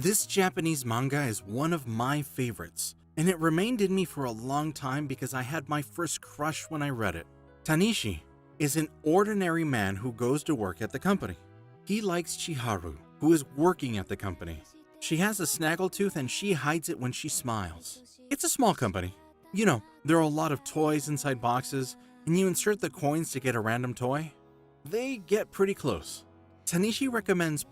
This Japanese manga is one of my favorites, and it remained in me for a long time because I had my first crush when I read it. Tanishi is an ordinary man who goes to work at the company. He likes Chiharu, who is working at the company. She has a snaggletooth and she hides it when she smiles. It's a small company. You know, there are a lot of toys inside boxes, and you insert the coins to get a random toy. They get pretty close. Tanishi recommends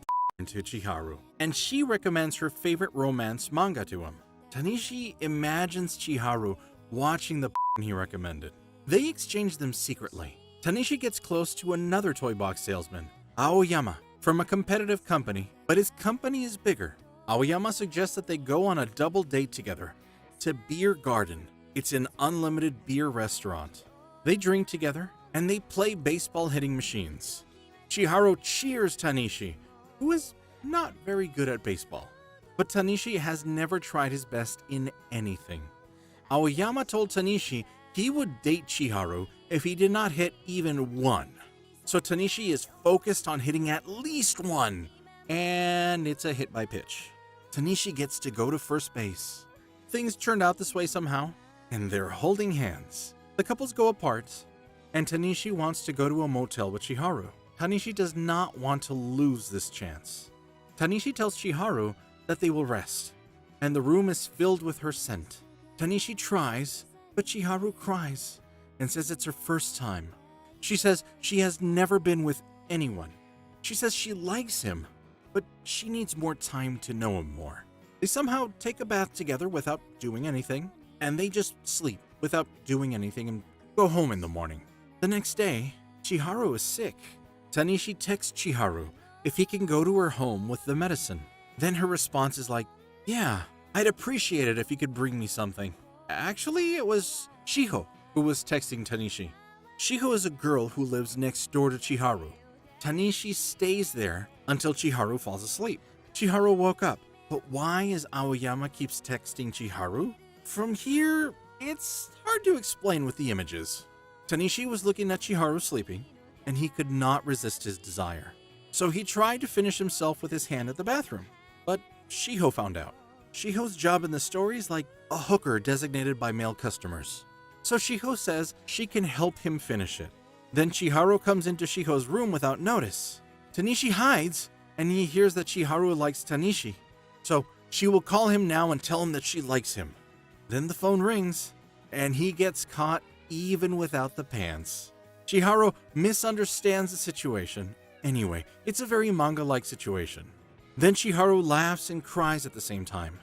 to Chiharu, and she recommends her favorite romance manga to him. Tanishi imagines Chiharu watching the he recommended. They exchange them secretly. Tanishi gets close to another toy box salesman, Aoyama, from a competitive company, but his company is bigger. Aoyama suggests that they go on a double date together to Beer Garden. It's an unlimited beer restaurant. They drink together and they play baseball hitting machines. Chiharu cheers Tanishi, who is not very good at baseball. But Tanishi has never tried his best in anything. Aoyama told Tanishi he would date Chiharu if he did not hit even one. So Tanishi is focused on hitting at least one, and it's a hit by pitch. Tanishi gets to go to first base. Things turned out this way somehow, and they're holding hands. The couples go apart, and Tanishi wants to go to a motel with Chiharu. Tanishi does not want to lose this chance. Tanishi tells Chiharu that they will rest, and the room is filled with her scent. Tanishi tries, but Chiharu cries and says it's her first time. She says she has never been with anyone. She says she likes him, but she needs more time to know him more. They somehow take a bath together without doing anything, and they just sleep without doing anything and go home in the morning. The next day, Chiharu is sick. Tanishi texts Chiharu if he can go to her home with the medicine. Then her response is like, "Yeah, I'd appreciate it if you could bring me something." Actually, it was Shiho who was texting Tanishi. Shiho is a girl who lives next door to Chiharu. Tanishi stays there until Chiharu falls asleep. Chiharu woke up, but why is Aoyama keeps texting Chiharu? From here, it's hard to explain with the images. Tanishi was looking at Chiharu sleeping, and he could not resist his desire. So he tried to finish himself with his hand at the bathroom, but Shiho found out. Shiho's job in the story is like a hooker designated by male customers. So Shiho says she can help him finish it. Then Chiharu comes into Shiho's room without notice. Tanishi hides, and he hears that Chiharu likes Tanishi. So she will call him now and tell him that she likes him. Then the phone rings, and he gets caught even without the pants. Chiharu misunderstands the situation. Anyway, it's a very manga-like situation. Then Chiharu laughs and cries at the same time.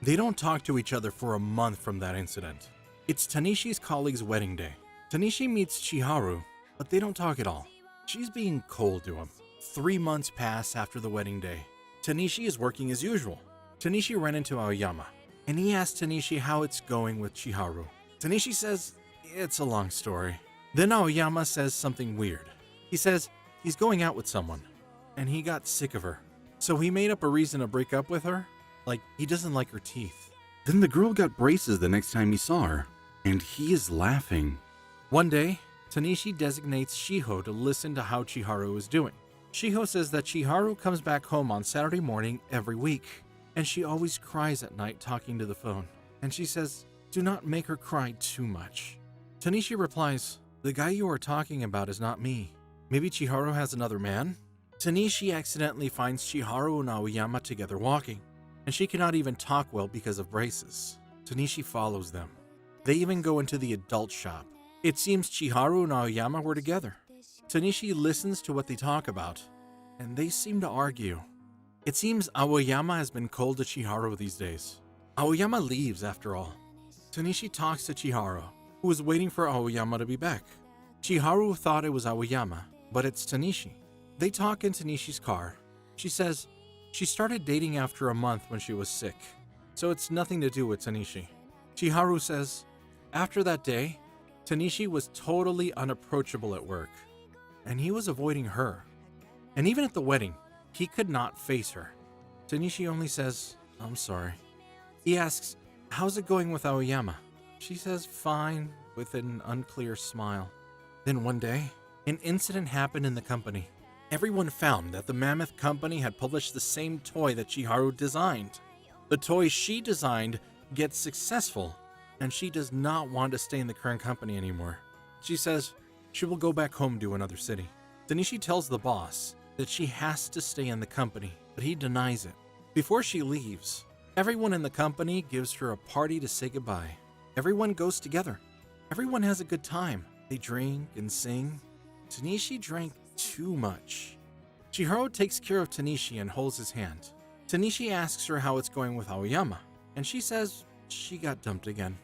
They don't talk to each other for a month from that incident. It's Tanishi's colleague's wedding day. Tanishi meets Chiharu, but they don't talk at all. She's being cold to him. 3 months pass after the wedding day. Tanishi is working as usual. Tanishi ran into Aoyama, and he asked Tanishi how it's going with Chiharu. Tanishi says it's a long story. Then Aoyama says something weird. He says he's going out with someone, and he got sick of her. So he made up a reason to break up with her, like he doesn't like her teeth. Then the girl got braces the next time he saw her, and he is laughing. One day, Tanishi designates Shiho to listen to how Chiharu is doing. Shiho says that Chiharu comes back home on Saturday morning every week, and she always cries at night talking to the phone. And she says, "Do not make her cry too much." Tanishi replies, "The guy you are talking about is not me. Maybe Chiharu has another man?" Tanishi accidentally finds Chiharu and Aoyama together walking, and she cannot even talk well because of braces. Tanishi follows them. They even go into the adult shop. It seems Chiharu and Aoyama were together. Tanishi listens to what they talk about, and they seem to argue. It seems Aoyama has been cold to Chiharu these days. Aoyama leaves after all. Tanishi talks to Chiharu, who is waiting for Aoyama to be back. Chiharu thought it was Aoyama, but it's Tanishi. They talk in Tanishi's car. She says she started dating after a month when she was sick, so it's nothing to do with Tanishi. Chiharu says after that day, Tanishi was totally unapproachable at work, and he was avoiding her. And even at the wedding, he could not face her. Tanishi only says, "I'm sorry." He asks, "How's it going with Aoyama?" She says, "Fine," with an unclear smile. Then one day, an incident happened in the company. Everyone found that the Mammoth Company had published the same toy that Chiharu designed. The toy she designed gets successful, and she does not want to stay in the current company anymore. She says she will go back home to another city. Tanishi tells the boss that she has to stay in the company, but he denies it. Before she leaves, everyone in the company gives her a party to say goodbye. Everyone goes together. Everyone has a good time. They drink and sing. Tanishi drank too much. Chiharu takes care of Tanishi and holds his hand. Tanishi asks her how it's going with Aoyama, and she says she got dumped again.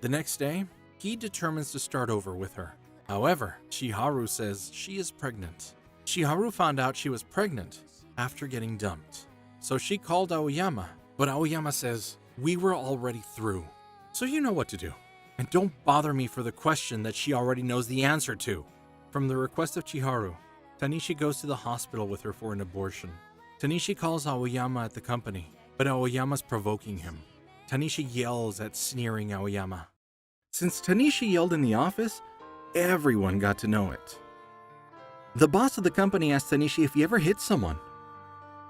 The next day, he determines to start over with her. However, Chiharu says she is pregnant. Chiharu found out she was pregnant after getting dumped. So she called Aoyama, but Aoyama says, "We were already through, so you know what to do. And don't bother me for the question that she already knows the answer to." From the request of Chiharu, Tanishi goes to the hospital with her for an abortion. Tanishi calls Aoyama at the company, but Aoyama's provoking him. Tanishi yells at sneering Aoyama. Since Tanishi yelled in the office, everyone got to know it. The boss of the company asked Tanishi if he ever hit someone.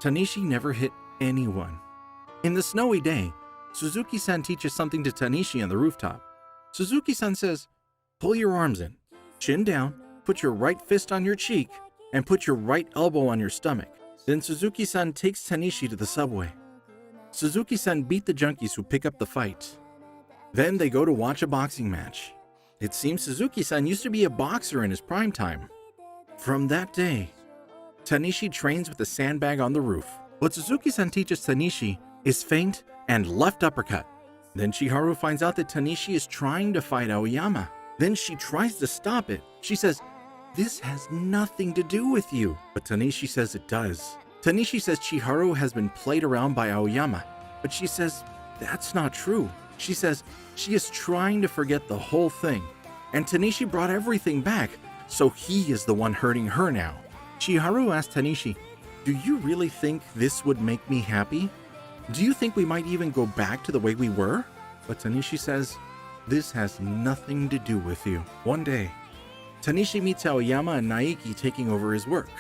Tanishi never hit anyone. In the snowy day, Suzuki-san teaches something to Tanishi on the rooftop. Suzuki-san says, "Pull your arms in, chin down, put your right fist on your cheek, and put your right elbow on your stomach." Then Suzuki-san takes Tanishi to the subway. Suzuki-san beat the junkies who pick up the fight. Then they go to watch a boxing match. It seems Suzuki-san used to be a boxer in his prime time. From that day, Tanishi trains with a sandbag on the roof. What Suzuki-san teaches Tanishi is feint and left uppercut. Then Chiharu finds out that Tanishi is trying to fight Aoyama. Then she tries to stop it. She says, "This has nothing to do with you." But Tanishi says it does. Tanishi says Chiharu has been played around by Aoyama, but she says that's not true. She says she is trying to forget the whole thing, and Tanishi brought everything back, so he is the one hurting her now. Chiharu asked Tanishi, "Do you really think this would make me happy? Do you think we might even go back to the way we were?" But Tanishi says, "This has nothing to do with you." One day, Tanishi meets Aoyama and Naiki taking over his work.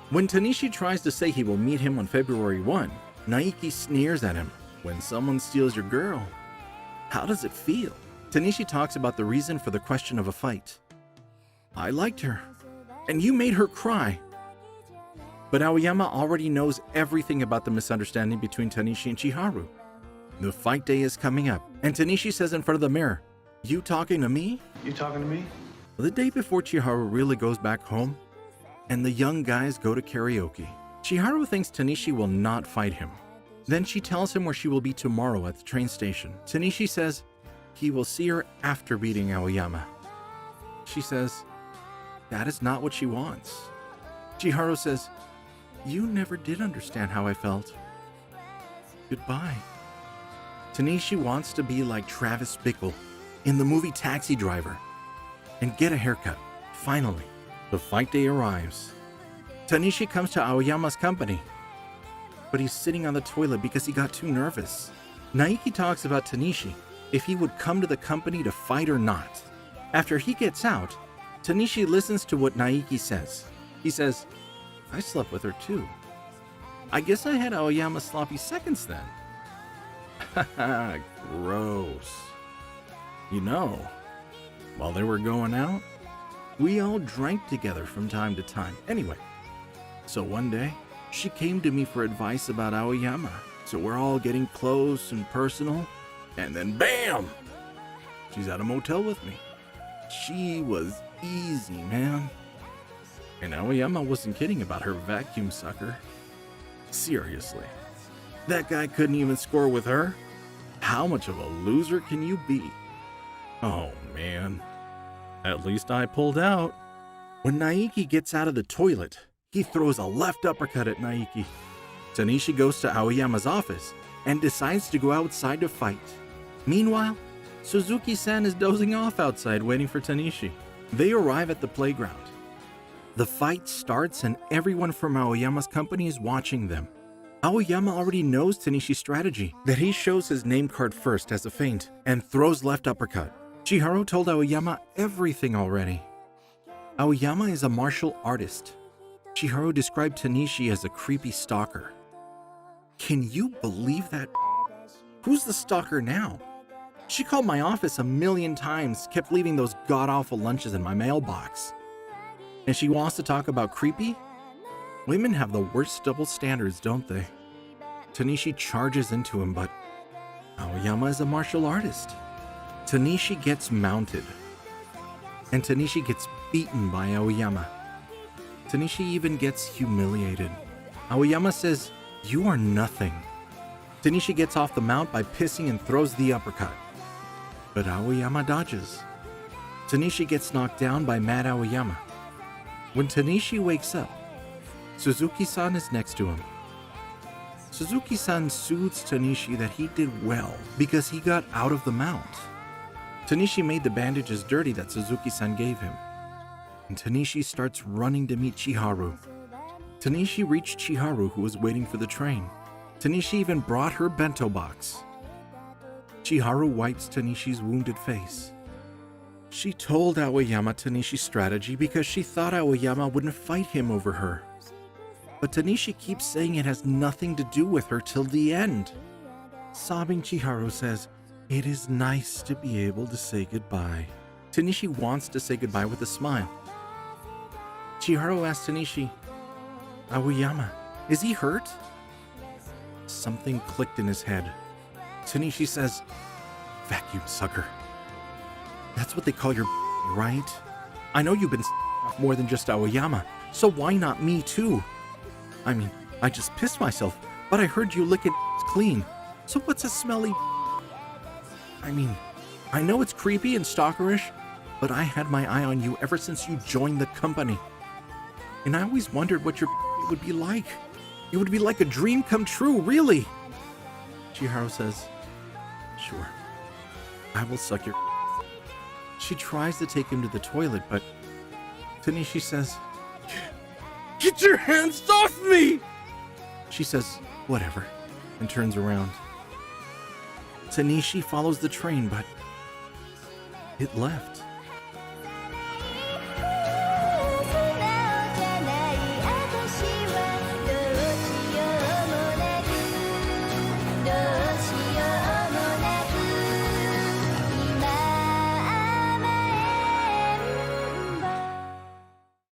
When Tanishi tries to say he will meet him on February 1, Naiki sneers at him. "When someone steals your girl, how does it feel?" Tanishi talks about the reason for the question of a fight. "I liked her, and you made her cry." But Aoyama already knows everything about the misunderstanding between Tanishi and Chiharu. The fight day is coming up, and Tanishi says in front of the mirror, "You talking to me?" You talking to me? The day before Chiharu really goes back home, and the young guys go to karaoke. Chiharu thinks Tanishi will not fight him. Then she tells him where she will be tomorrow at the train station. Tanishi says he will see her after beating Aoyama. She says that is not what she wants. Chiharu says, "You never did understand how I felt. Goodbye." Tanishi wants to be like Travis Bickle in the movie Taxi Driver and get a haircut. Finally, the fight day arrives. Tanishi comes to Aoyama's company, but he's sitting on the toilet because he got too nervous. Naiki talks about Tanishi, if he would come to the company to fight or not. After he gets out, Tanishi listens to what Naiki says. He says, "I slept with her too. I guess I had Aoyama sloppy seconds then." Haha, gross. You know, while they were going out, we all drank together from time to time. Anyway, so one day, she came to me for advice about Aoyama. So we're all getting close and personal, and then BAM! She's at a motel with me. She was easy, man. And Aoyama wasn't kidding about her vacuum sucker. Seriously. That guy couldn't even score with her? How much of a loser can you be? Oh man. At least I pulled out. When Naiki gets out of the toilet, he throws a left uppercut at Naiki. Tanishi goes to Aoyama's office and decides to go outside to fight. Meanwhile, Suzuki-san is dozing off outside waiting for Tanishi. They arrive at the playground. The fight starts and everyone from Aoyama's company is watching them. Aoyama already knows Tanishi's strategy, that he shows his name card first as a feint and throws left uppercut. Chiharu told Aoyama everything already. Aoyama is a martial artist. Chiharu described Tanishi as a creepy stalker. Can you believe that? Who's the stalker now? She called my office a million times, kept leaving those god-awful lunches in my mailbox. And she wants to talk about creepy? Women have the worst double standards, don't they? Tanishi charges into him, but Aoyama is a martial artist. Tanishi gets mounted, and Tanishi gets beaten by Aoyama. Tanishi even gets humiliated. Aoyama says, "You are nothing." Tanishi gets off the mount by pissing and throws the uppercut. But Aoyama dodges. Tanishi gets knocked down by mad Aoyama. When Tanishi wakes up, Suzuki-san is next to him. Suzuki-san soothes Tanishi that he did well because he got out of the mount. Tanishi made the bandages dirty that Suzuki-san gave him. And Tanishi starts running to meet Chiharu. Tanishi reached Chiharu, who was waiting for the train. Tanishi even brought her bento box. Chiharu wipes Tanishi's wounded face. She told Aoyama Tanishi's strategy because she thought Aoyama wouldn't fight him over her. But Tanishi keeps saying it has nothing to do with her till the end. Sobbing, Chiharu says, "It is nice to be able to say goodbye." Tanishi wants to say goodbye with a smile. Chiharu asks Tanishi, "Aoyama, is he hurt?" Something clicked in his head. Tanishi says, "Vacuum sucker. That's what they call your right? I know you've been off more than just Aoyama, so why not me too? I mean, I just pissed myself, but I heard you lick it clean, so what's a smelly? I mean, I know it's creepy and stalkerish, but I had my eye on you ever since you joined the company. And I always wondered what your would be like. It would be like a dream come true, really." Chiharu says, "Sure, I will suck your." She tries to take him to the toilet, but Tanishi says, "Get your hands off me!" She says, "Whatever," and turns around. Tanishi follows the train, but it left.